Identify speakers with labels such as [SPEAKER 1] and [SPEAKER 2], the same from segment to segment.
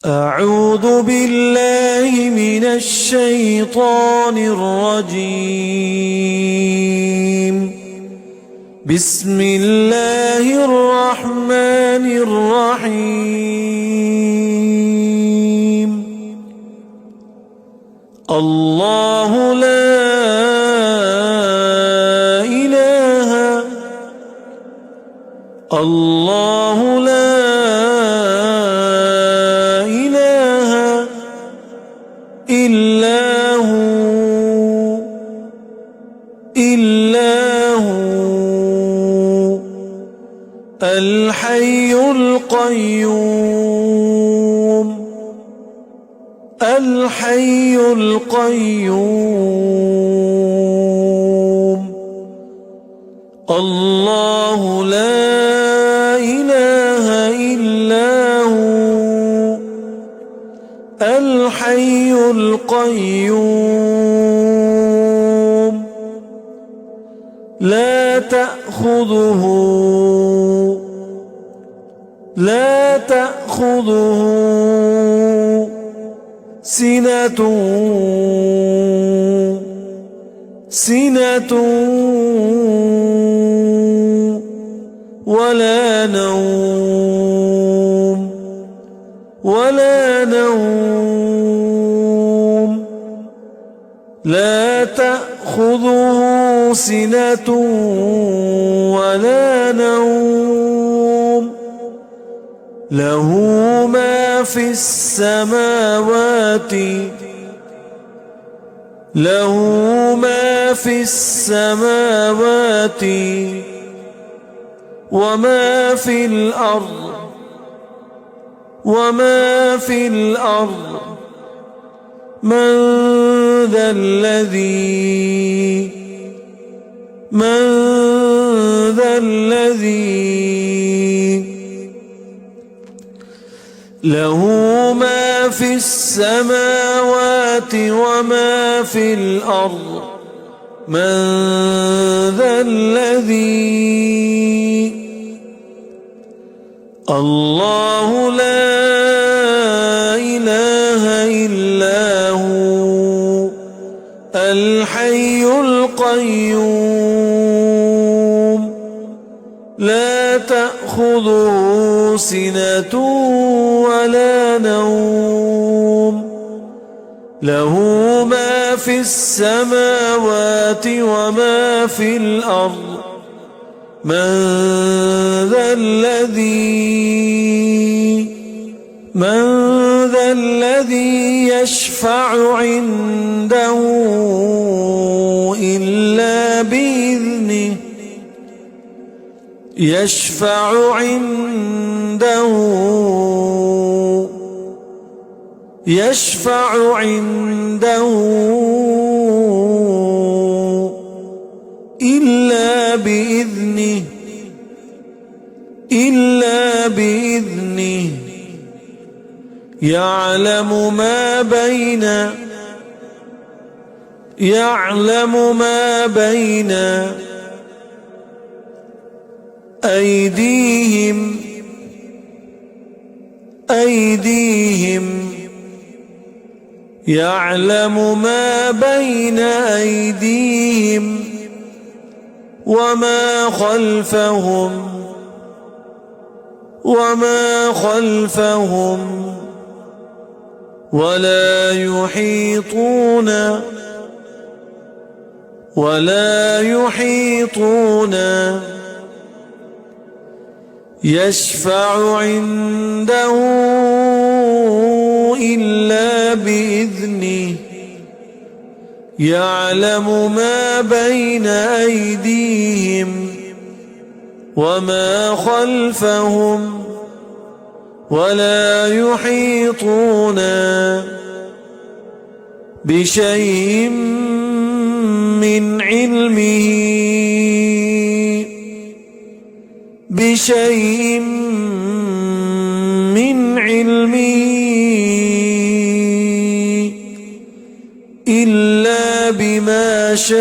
[SPEAKER 1] أعوذ بالله من الشيطان الرجيم. بسم الله الرحمن الرحيم. الله لا إله الله لا إله إلا هو الحي القيوم الحي القيوم. الله لا إله إلا هو الحي القيوم. لا تأخذه سنة ولا نوم لا تأخذه سنة ولا نوم. له ما في السماوات وما في الأرض. من ذا الذي له ما في السماوات وما في الأرض. من ذا الذي الله لا إله إلا هو الحي القيوم. لا تأخذه سنة ولا نوم. له ما في السماوات وما في الأرض. من ذا الذي يشفع عنده إلا بإذنه. يشفع عنده إلا بإذنه. يعلم ما بين أيديهم يعلم ما بين أيديهم وما خلفهم ولا يحيطون. يشفع عنده إلا بإذنه. يعلم ما بين أيديهم وما خلفهم ولا يحيطون بشيء من علمه إلا بما شاء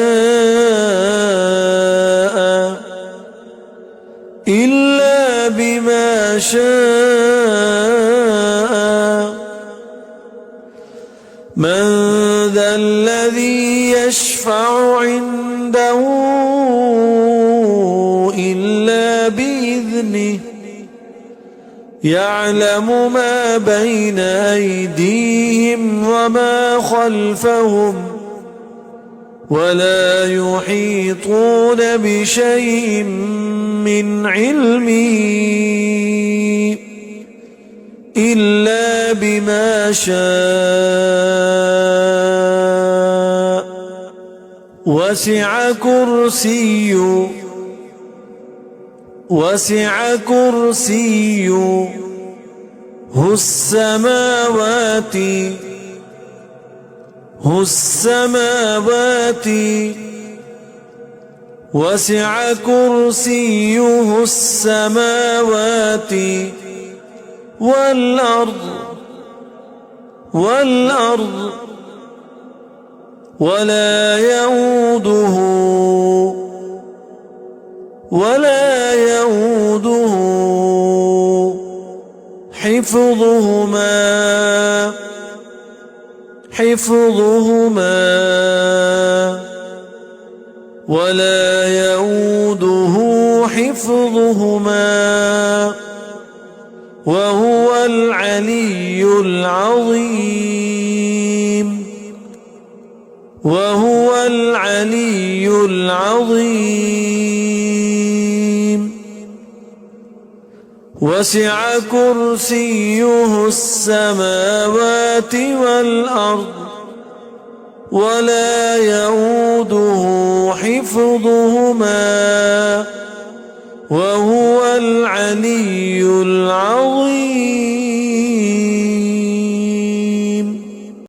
[SPEAKER 1] من ذا الذي يشفع عنده إلا بإذنه يعلم ما بين أيديهم وما خلفهم ولا يحيطون بشيء من علمه إلا بما شاء وسع كرسيه السماوات وسع كرسيه السماوات والأرض ولا يؤوده حفظهما ولا يؤوده حفظهما وهو العلي العظيم وسع كرسيه السماوات والأرض ولا يؤوده حفظهما وهو العلي العظيم